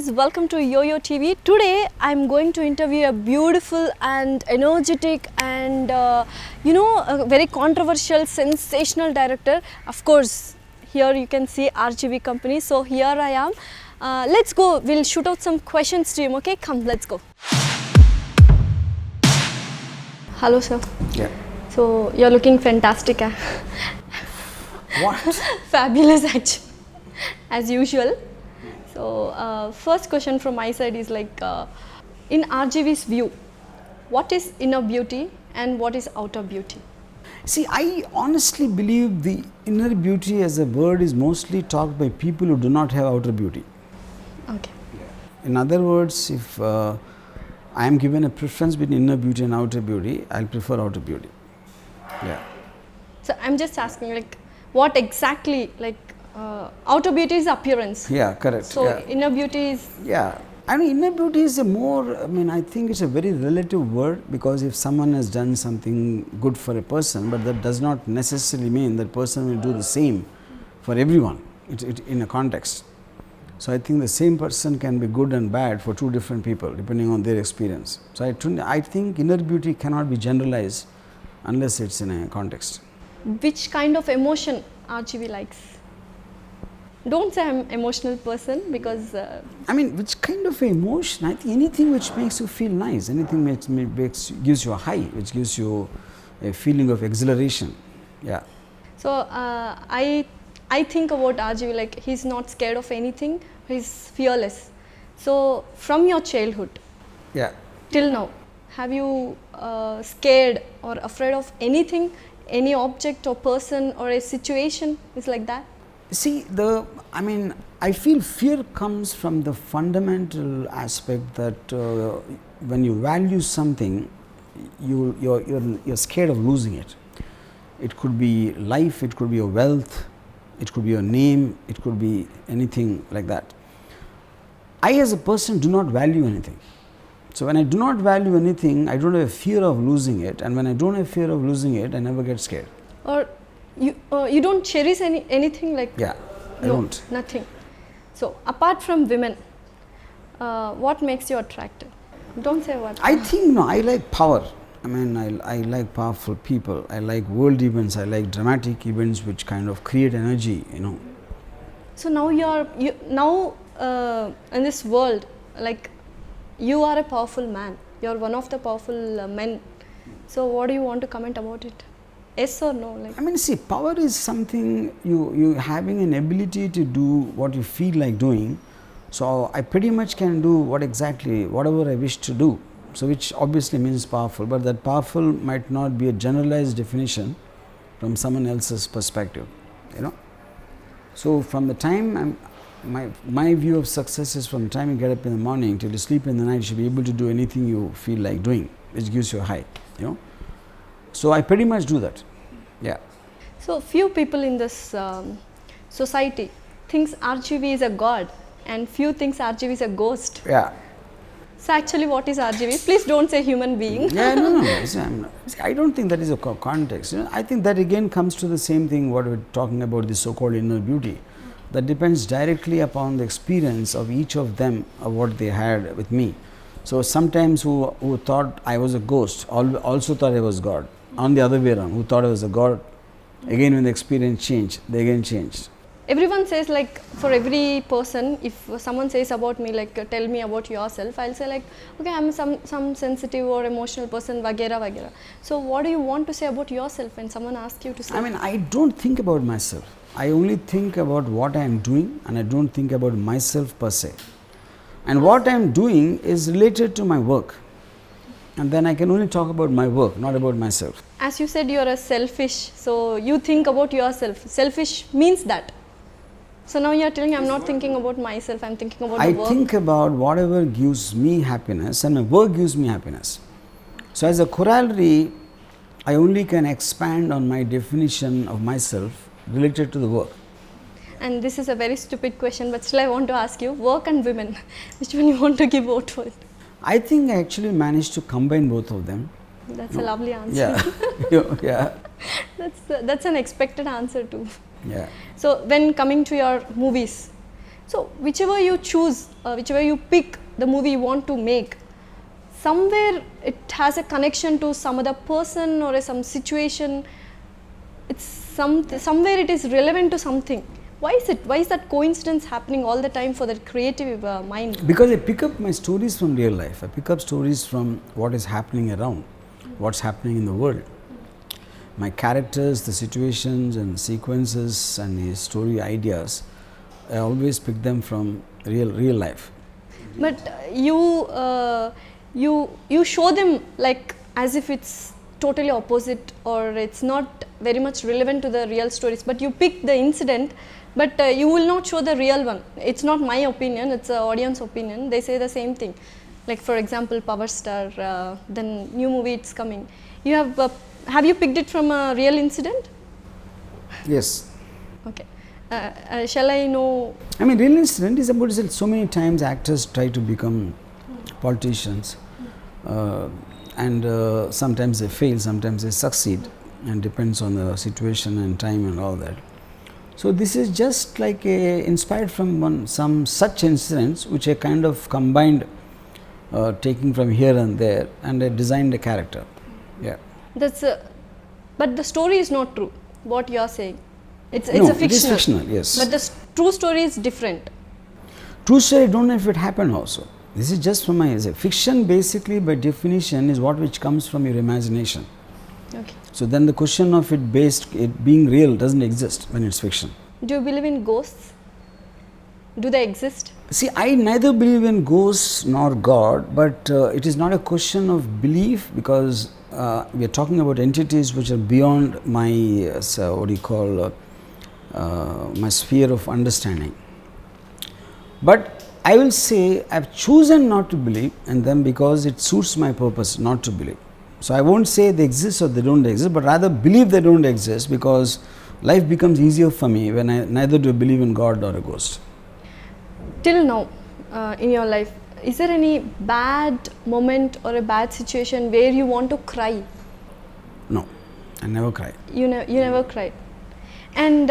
guys, welcome to YOYO TV. Today I'm going to interview a beautiful and energetic and a very controversial, sensational director. Of course, here you can see RGV company. So here I am. Let's go. We'll shoot out some questions to him. Okay, come, let's go. Hello, sir. Yeah. So you're looking fantastic. What? Fabulous, actually, as usual. So first question from my side is like, in RGV's view, what is inner beauty and what is outer beauty? See, I honestly believe the inner beauty as a word is mostly talked by people who do not have outer beauty. Okay. In other words, if I am given a preference between inner beauty and outer beauty, I'll prefer outer beauty. Yeah. So I'm just asking, like, what exactly, like, outer beauty is appearance. Yeah, correct. So yeah. inner beauty is. Yeah. I mean, inner beauty is a more, I think it's a very relative word, because if someone has done something good for a person, but that does not necessarily mean that person will do the same for everyone in a context. So I think the same person can be good and bad for two different people depending on their experience. So I think inner beauty cannot be generalized unless it's in a context. Which kind of emotion RGV likes? Don't say I'm an emotional person, because which kind of emotion? I think anything which makes you feel nice, anything which gives you a high, which gives you a feeling of exhilaration. Yeah. So I think about RGV like he's not scared of anything, he's fearless. So from your childhood, yeah, till now, have you scared or afraid of anything, any object or person or a situation is like that? See, I feel fear comes from the fundamental aspect that when you value something, you're scared of losing it. It could be life, it could be your wealth, it could be your name, it could be anything like that. I as a person do not value anything. So when I do not value anything, I don't have a fear of losing it, and when I don't have fear of losing it, I never get scared. Or you don't cherish anything like? Yeah, I don't. Nothing. So apart from women, what makes you attractive? Don't say what. I think I like power. I like powerful people. I like world events. I like dramatic events which kind of create energy. So now in this world, like, you are a powerful man. You are one of the powerful men. So what do you want to comment about it? Yes or no? Like, see, power is something you having an ability to do what you feel like doing. So I pretty much can do whatever I wish to do. So which obviously means powerful, but that powerful might not be a generalized definition from someone else's perspective. So from the time my view of success is from the time you get up in the morning till you sleep in the night, you should be able to do anything you feel like doing, which gives you a high. So I pretty much do that. Yeah. So few people in this society thinks RGV is a god, and few thinks RGV is a ghost. Yeah. So actually, what is RGV? Please don't say human being. Yeah, no. I don't think that is a context. I think that again comes to the same thing what we're talking about, the so-called inner beauty. That depends directly upon the experience of each of them, of what they had with me. So sometimes who thought I was a ghost also thought I was God. On the other way around, who thought I was a God, again when the experience changed, they again changed. Everyone says, like, for every person, if someone says about me, like, tell me about yourself, I'll say like, okay, I'm some sensitive or emotional person, vagera vagera. So what do you want to say about yourself when someone asks you to say? I don't think about myself. I only think about what I am doing, and I don't think about myself per se. And what I am doing is related to my work. And then I can only talk about my work, not about myself. As you said, you are a selfish, so you think about yourself. Selfish means that. So now you are telling I'm not thinking about myself, I'm thinking about the work. I think about whatever gives me happiness, and my work gives me happiness. So as a corollary, I only can expand on my definition of myself related to the work. And this is a very stupid question, but still I want to ask you, work and women, which one you want to give vote for it? I think I actually managed to combine both of them. That's a lovely answer. Yeah. Yeah. That's an expected answer too. Yeah. So when coming to your movies, So whichever you choose, whichever you pick the movie you want to make, somewhere it has a connection to some other person or some situation. It's somewhere it is relevant to something. Why is it? Why is that coincidence happening all the time for that creative mind? Because I pick up my stories from real life. I pick up stories from what is happening around, what's happening in the world. My characters, the situations and sequences and the story ideas, I always pick them from real life. But you show them like as if it's totally opposite, or it's not very much relevant to the real stories, but you pick the incident, but you will not show the real one. It's not my opinion, it's the audience opinion. They say the same thing. Like for example, Power Star, the new movie it's coming. You have you picked it from a real incident? Yes. Okay. Shall I know? I mean, real incident is about so many times actors try to become politicians, and sometimes they fail, sometimes they succeed, and depends on the situation and time and all that. So this is just like inspired from some such incidents which I kind of combined, taking from here and there, and I designed a character. Yeah. That's but the story is not true. What you are saying, it's No, a fictional. it is fictional, yes. But the true story is different. True story, I don't know if it happened also. This is just from my fiction. Basically, by definition, is what which comes from your imagination. Okay. So then the question of it being real doesn't exist when it's fiction. Do you believe in ghosts? Do they exist? See, I neither believe in ghosts nor God, but it is not a question of belief, because we are talking about entities which are beyond my my sphere of understanding. But I will say I've chosen not to believe, and then because it suits my purpose not to believe. So I won't say they exist or they don't exist, but rather believe they don't exist, because life becomes easier for me when I neither do I believe in God nor a ghost. Till now, in your life, is there any bad moment or a bad situation where you want to cry? No, I never cry. You never cried. And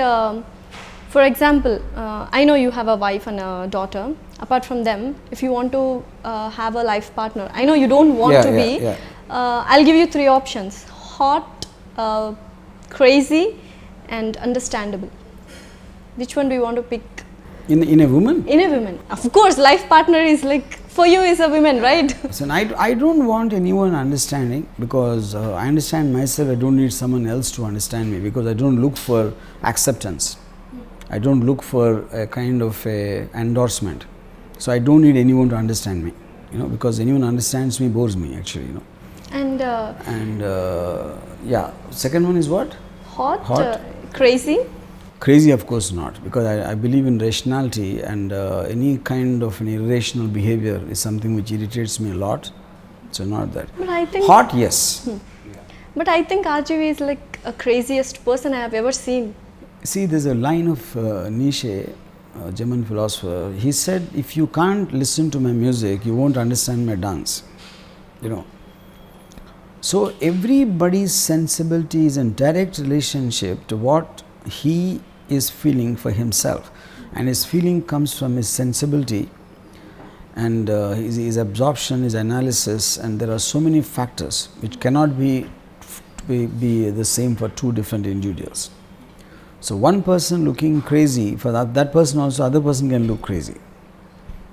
for example, I know you have a wife and a daughter. Apart from them, if you want to have a life partner, I know you don't want to be. Yeah. I'll give you 3 options: hot, crazy, and understandable. Which one do you want to pick? In a woman? In a woman. Of course, life partner is like, for you is a woman, right? So I don't want anyone understanding, because I understand myself. I don't need someone else to understand me, because I don't look for acceptance. I don't look for a kind of a endorsement. So I don't need anyone to understand me, because anyone understands me bores me actually, And yeah. Second one is what? Hot. Crazy. Crazy, of course not, because I believe in rationality, and any kind of an irrational behavior is something which irritates me a lot. So not that. But I think Hot, yes. But I think RGV is like a craziest person I have ever seen. See, there's a line of Nietzsche, a German philosopher. He said, if you can't listen to my music, you won't understand my dance. So everybody's sensibility is in direct relationship to what he is feeling for himself, and his feeling comes from his sensibility and his absorption, his analysis, and there are so many factors which cannot be the same for 2 different individuals. So one person looking crazy, for that person also, other person can look crazy,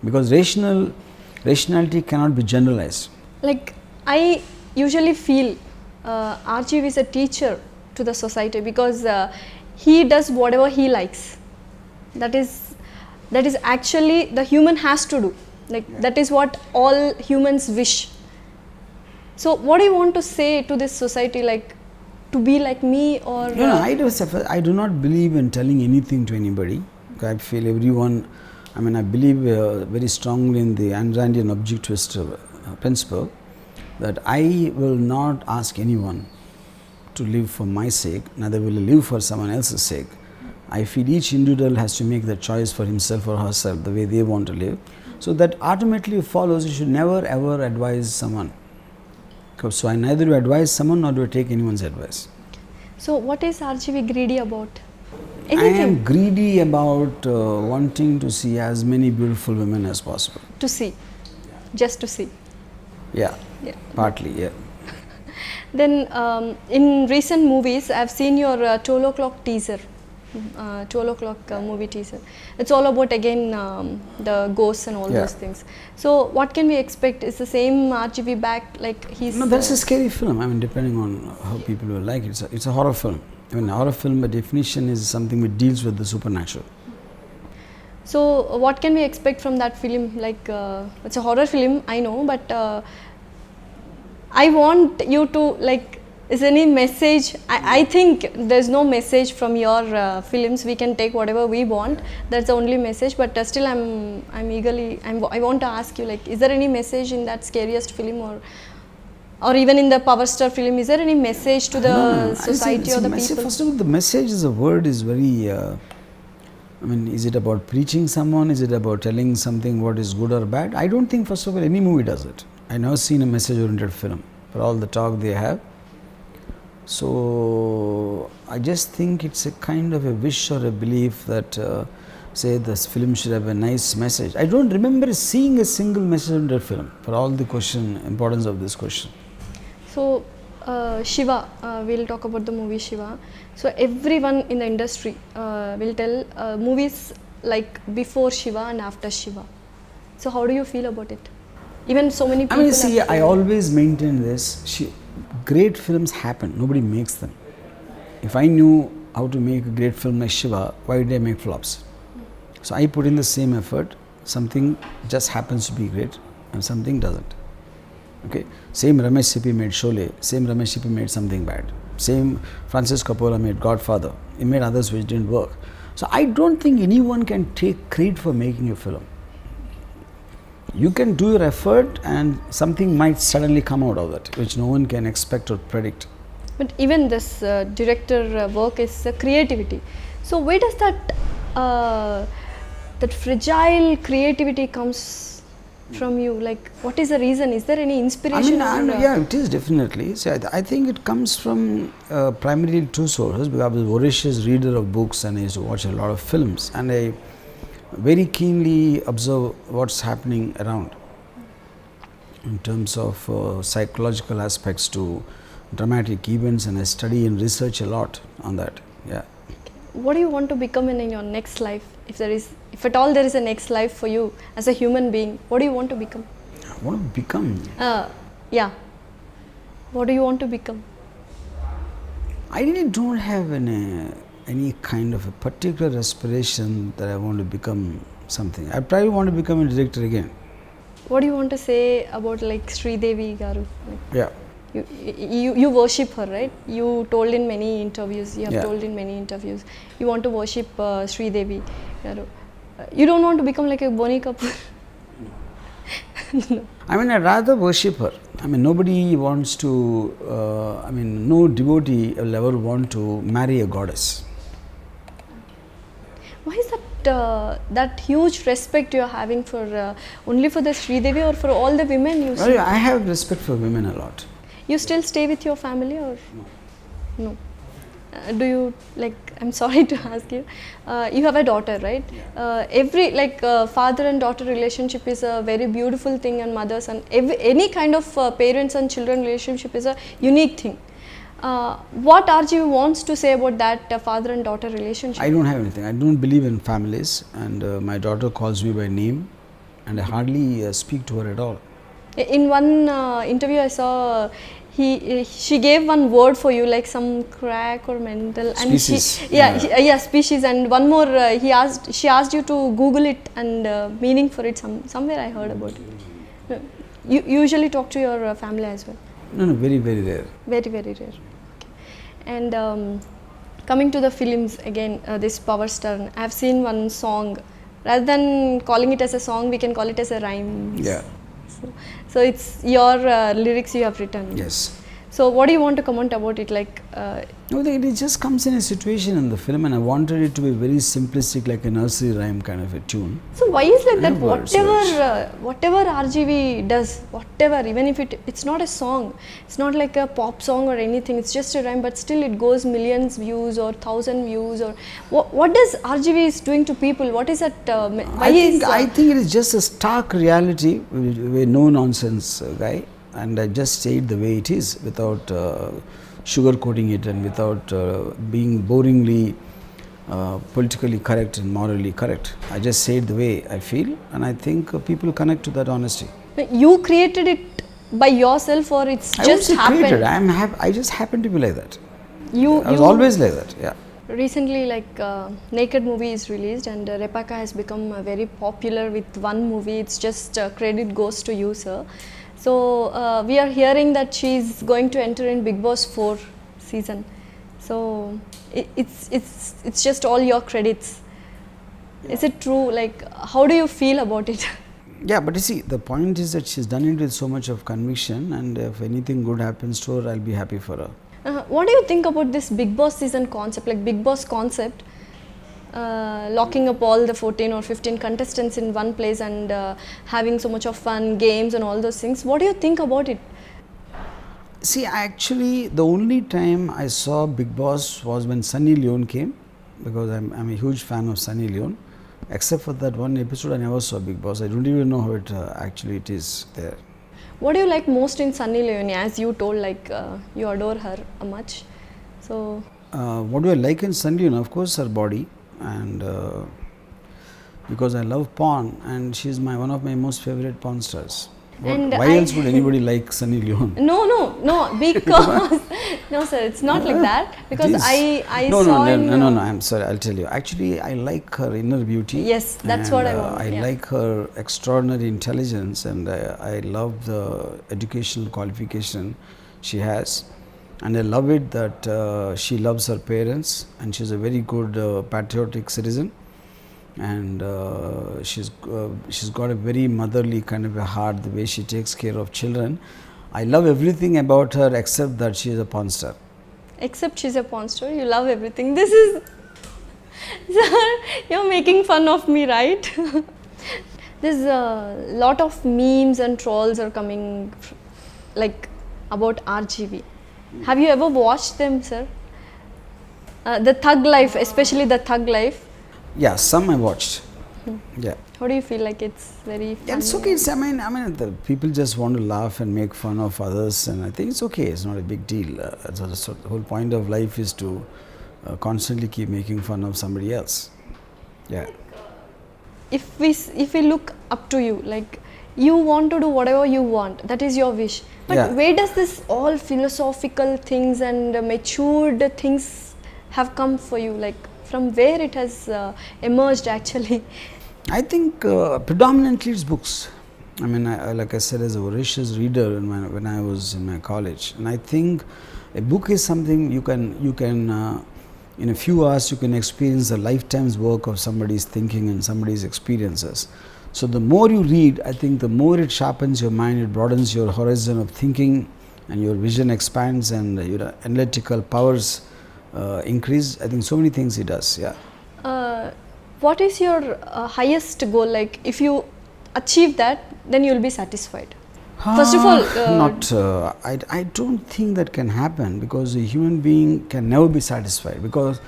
because rationality cannot be generalized. Like, I usually feel RGV is a teacher to the society, because he does whatever he likes. That is actually the human has to do. That is what all humans wish. So what do you want to say to this society, like to be like me, or? I do not believe in telling anything to anybody. I feel everyone, I believe very strongly in the Andranian objectivist principle, that I will not ask anyone to live for my sake, neither will I live for someone else's sake. I feel each individual has to make the choice for himself or herself the way they want to live. So that ultimately follows you should never ever advise someone. So I neither do advise someone nor do I take anyone's advice. So what is RGV greedy about? I am greedy about wanting to see as many beautiful women as possible. To see, just to see. Yeah, partly, yeah. Then in recent movies, I've seen your 12 o'clock teaser, 12 o'clock movie teaser. It's all about again the ghosts and all those things. So what can we expect? Is the same RGV back like he's... No, that's a scary film. I mean, depending on how people will like it. It's a horror film. I mean, horror film by definition is something which deals with the supernatural. So what can we expect from that film? Like it's a horror film, I know, but I want you to like, is there any message? I think there's no message from your films. We can take whatever we want. That's the only message. But still, I want to ask you, like, is there any message in that scariest film, or even in the Power Star film? Is there any message to the society or the people? First of all, the message is a word is very. I mean, is it about preaching someone? Is it about telling something what is good or bad? I don't think, first of all, any movie does it. I've never seen a message-oriented film for all the talk they have. So I just think it's a kind of a wish or a belief that say this film should have a nice message. I don't remember seeing a single message in that film for all the importance of this question. So Shiva, we'll talk about the movie Shiva. So everyone in the industry will tell movies like before Shiva and after Shiva. So how do you feel about it? Even so many people... I mean, see, I always maintain this. Great films happen, nobody makes them. If I knew how to make a great film like Shiva, why did I make flops? So I put in the same effort, something just happens to be great and something doesn't. Okay, same Ramesh Sippy made Sholay, same Ramesh Sippy made something bad. Same Francis Coppola made Godfather, he made others which didn't work. So I don't think anyone can take credit for making a film. You can do your effort and something might suddenly come out of it, which no one can expect or predict. But even this director work is creativity. So where does that fragile creativity comes from you? Like, what is the reason? Is there any inspiration? I mean, yeah, it is definitely. See, I think it comes from primarily two sources, because I was a voracious reader of books and I used to watch a lot of films, and I very keenly observe what's happening around in terms of psychological aspects to dramatic events, and I study and research a lot on that. Yeah. What do you want to become in your next life? If at all there is a next life for you as a human being, what do you want to become? I want to become? Yeah. What do you want to become? I really don't have any kind of a particular aspiration that I want to become something. I probably want to become a director again. What do you want to say about like Sridevi Garu? Yeah. You worship her, right? You told in many interviews, you have told in many interviews, you want to worship Sridevi Garu. You don't want to become like a Bonnie Kapoor? No. I mean, I'd rather worship her. I mean, nobody wants to, no devotee will ever want to marry a goddess. Why is that huge respect you are having for only for the Sridevi or for all the women you see? I have respect for women a lot. You still stay with your family or no? Do you, like, I'm sorry to ask you, you have a daughter, right? Every father and daughter relationship is a very beautiful thing, and mothers and any kind of parents and children relationship is a unique thing. What RGV wants to say about that father and daughter relationship? I don't have anything. I don't believe in families, and my daughter calls me by name, and I hardly speak to her at all. In one interview I saw, she gave one word for you, like some crack or mental, species. And species, and one more she asked you to Google it and meaning for it somewhere I heard about it. You usually talk to your family as well? No, very, very rare. Very, very rare. Okay. And coming to the films again, this Power Star, I have seen one song. Rather than calling it as a song, we can call it as a rhyme. Yeah. So it's your lyrics you have written. Yes. So what do you want to comment about it? Like, No, it just comes in a situation in the film, and I wanted it to be very simplistic, like a nursery rhyme kind of a tune. so why is like that? Words, Whatever RGV does, whatever, even if it's not a song, it's not like a pop song or anything. It's just a rhyme, but still it goes millions views or 1,000 views. Or what does RGV is doing to people? What is that? I think it is just a stark reality. We're no nonsense guy, and I just say it the way it is without sugarcoating it and without being boringly politically correct and morally correct. I just say it the way I feel, and I think people connect to that honesty. You created it by yourself, or it's just happened? Created. I just happen to be like that. I was You always like that. Yeah. recently, like Naked movie is released, and Repaka has become very popular with one movie. It's just credit goes to you, sir. So we are hearing that she's going to enter in Big Boss 4 season. So it's just all your credits. Yeah. Is it true? Like, how do you feel about it? Yeah, but you see, the point is that she's done it with so much of conviction, and if anything good happens to her, I'll be happy for her. What do you think about this Big Boss season concept, like Big Boss concept, locking up all the 14 or 15 contestants in one place and having so much of fun, games and all those things? What do you think about it? See, actually, the only time I saw Big Boss was when Sunny Leone came, because I'm a huge fan of Sunny Leone. Except for that one episode, I never saw Big Boss. I don't even know how it actually it is there. What do you like most in Sunny Leone? As you told, like you adore her much. So what do I like in Sunny Leone? Of course, her body, and because I love porn, and she's one of my most favorite porn stars. Why else would anybody like Sunny Leone? No, because no, sir, it's not like that. Because I saw no, I'm sorry, I'll tell you. Actually, I like her inner beauty. Yes, that's what I want. I like her extraordinary intelligence, and I love the educational qualification she has, and I love it that she loves her parents, and she's a very good patriotic citizen. And she's got a very motherly kind of a heart, the way she takes care of children. I love everything about her except that she is a porn star. Except she's a porn star, you love everything. This is, sir, you're making fun of me, right? There's a lot of memes and trolls are coming, like about RGV. Have you ever watched them, sir? The Thug Life, especially the Thug Life. Yeah, some I watched. Yeah. How do you feel? Like it's very funny? Yeah, it's okay. I mean, the people just want to laugh and make fun of others, and I think it's okay. It's not a big deal. So the whole point of life is to constantly keep making fun of somebody else. Yeah. If we look up to you, like you want to do whatever you want, that is your wish. But where does this all philosophical things and matured things have come for you? Like, from where it has emerged actually? I think predominantly it's books. I mean, like I said, as a voracious reader when I was in my college, and I think a book is something you can in a few hours you can experience a lifetime's work of somebody's thinking and somebody's experiences. So the more you read, I think the more it sharpens your mind, it broadens your horizon of thinking, and your vision expands, and your analytical powers increase. I think so many things it does. Yeah. What is your highest goal? Like, if you achieve that, then you will be satisfied. First of all, I don't think that can happen, because a human being can never be satisfied, because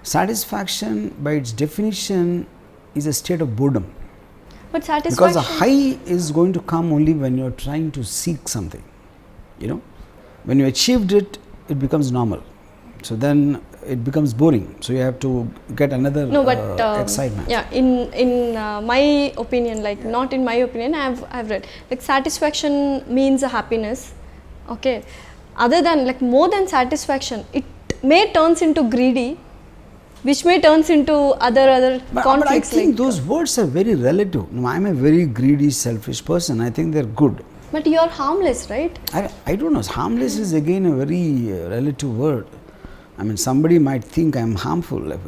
satisfaction by its definition is a state of boredom. But satisfaction, because a high is going to come only when you're trying to seek something. You know, when you achieved it, it becomes normal. So then it becomes boring. So you have to get another excitement. Yeah, in my opinion, like not in my opinion, I've read like satisfaction means a happiness. Okay, other than like more than satisfaction, it may turns into greedy, which may turns into other conflicts. But I think those words are very relative. No, I'm a very greedy, selfish person. I think they're good. But you're harmless, right? I don't know. Harmless is again a very relative word. I mean, somebody might think I am harmful.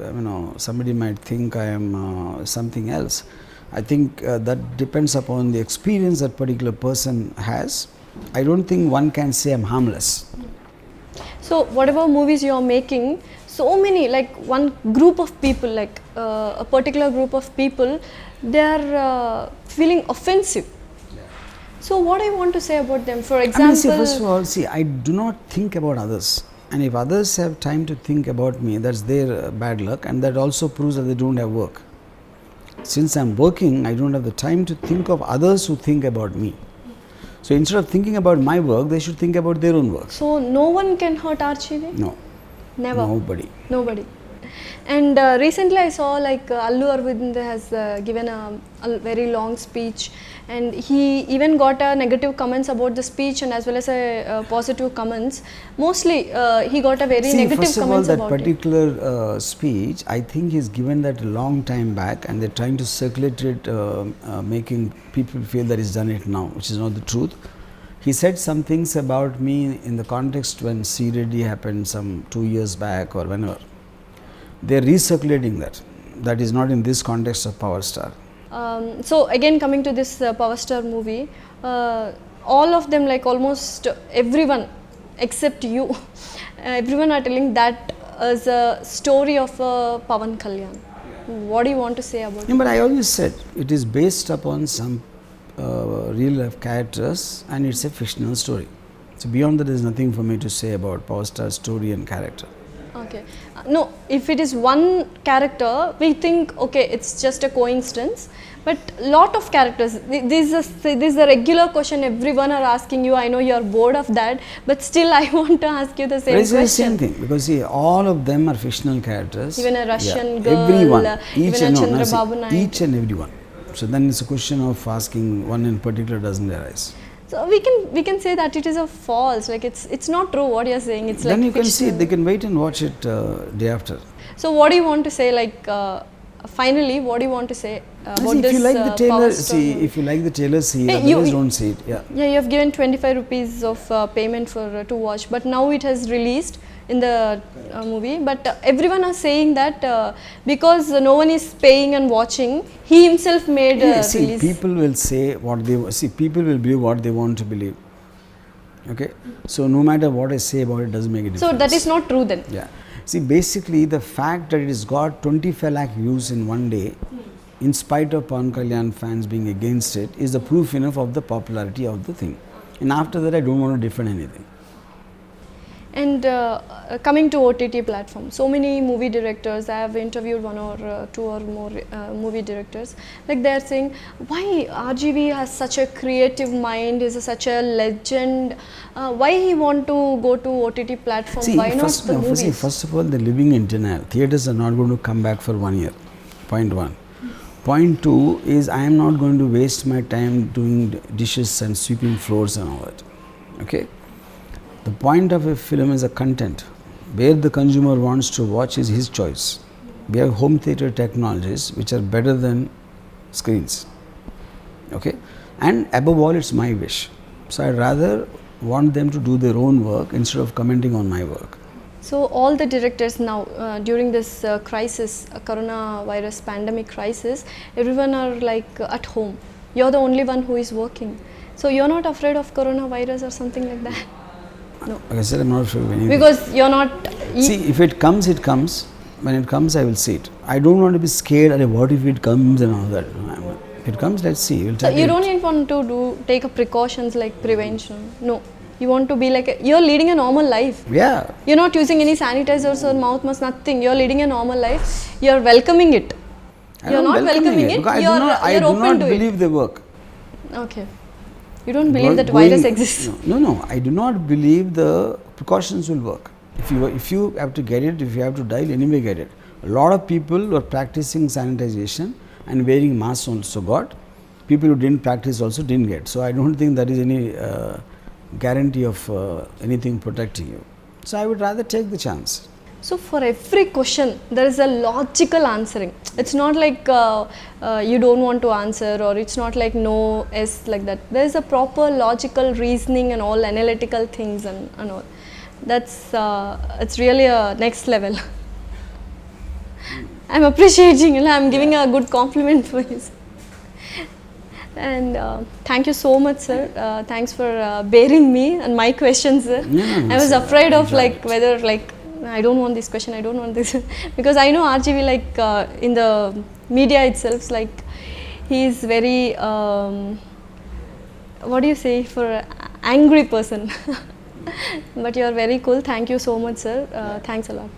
Somebody might think I am something else. I think that depends upon the experience that particular person has. I don't think one can say I'm harmless. So whatever movies you are making, so many, like one group of people, like a particular group of people, they are feeling offensive. So what I want to say about them, for example, see, first of all, see, I do not think about others, and if others have time to think about me, that's their bad luck, and that also proves that they don't have work. Since I'm working, I don't have the time to think of others who think about me. So instead of thinking about my work, they should think about their own work. So no one can hurt RGV? No. Never? Nobody. Nobody. And recently I saw like Allu has given a very long speech, and he even got negative comments about the speech and as well as positive comments. Mostly he got a very negative first of all, comments that about particular speech, I think he's given that a long time back, and they're trying to circulate it, making people feel that he's done it now, which is not the truth. He said some things about me in the context when Sreemukhi happened some 2 years back or whenever. They're recirculating that. That is not in this context of Power Star. So again, coming to this Power Star movie, all of them, like almost everyone except you, everyone are telling that as a story of Pawan Kalyan. What do you want to say about it? But I always said it is based upon some real life characters, and it's a fictional story. So beyond that, there is nothing for me to say about Power Star's story and character. Okay. No, if it is one character, we think, okay, it's just a coincidence. But lot of characters, this is a regular question everyone are asking you. I know you are bored of that, but still I want to ask you the same question. It's the same thing, because see, all of them are fictional characters. Even a Russian girl, everyone, even a Chandrababu Naik. Each and everyone. So then it's a question of asking one in particular doesn't arise. So we can say that it is a false, like it's not true what you are saying. It's then like you can fictional. see it. They can wait and watch it day after. So what do you want to say? Like finally, what do you want to say about see, this? If you like the trailer, see, if you like the trailer, see. Hey, otherwise, don't see it. Yeah. Yeah, you have given 25 rupees of payment for to watch, but now it has released in the movie. But everyone are saying that because no one is paying and watching, he himself made see, release. people will say what they see. People will believe what they want to believe. Okay, so no matter what I say about it, doesn't make a difference. So that is not true then. Yeah. See, basically the fact that it has got 25 lakh views in one day, in spite of Pawan Kalyan fans being against it, is the proof enough of the popularity of the thing. And after that, I don't want to defend anything. And coming to OTT platform, so many movie directors, I have interviewed one or two or more movie directors, like they are saying, why RGV has such a creative mind, is such a legend, why he want to go to OTT platform, see, why not the movies? First of all, they're living in denial. Theatres are not going to come back for 1 year, point one. Point two is, I am not going to waste my time doing dishes and sweeping floors and all that. Okay. The point of a film is a content. Where the consumer wants to watch is his choice. We have home theatre technologies which are better than screens. Okay, and above all, it's my wish. So I'd rather want them to do their own work instead of commenting on my work. So all the directors now during this crisis, coronavirus pandemic crisis, everyone are like at home. You're the only one who is working. So you're not afraid of coronavirus or something like that? No. Like I said, I'm not afraid of anything. Because you're not... See, if it comes, it comes. When it comes, I will see it. I don't want to be scared, what if it comes and all that. If it comes, let's see. We'll so you don't even want to take a precautions like prevention? No. You want to be like, you're leading a normal life. Yeah. You're not using any sanitizers or mouth mask, nothing. You're leading a normal life. You're welcoming it. You're not welcoming it. I do not believe they work. Okay. You don't believe that virus exists? No. I do not believe the precautions will work. If you have to get it, if you have to die, anyway get it. A lot of people were practicing sanitization and wearing masks also got. People who didn't practice also didn't get. So I don't think there is any guarantee of anything protecting you. So I would rather take the chance. So for every question, there is a logical answering. It's not like you don't want to answer, or it's not like no, yes, like that. There is a proper logical reasoning and all analytical things and all. That's it's really a next level. I'm appreciating, I'm giving a good compliment for you. And thank you so much, sir. Thanks for bearing me and my questions, sir. I was afraid of like whether like I don't want this question, I don't want this because I know RGV like in the media itself, like he is very what do you say, for angry person. But you are very cool. Thank you so much, sir. Thanks a lot.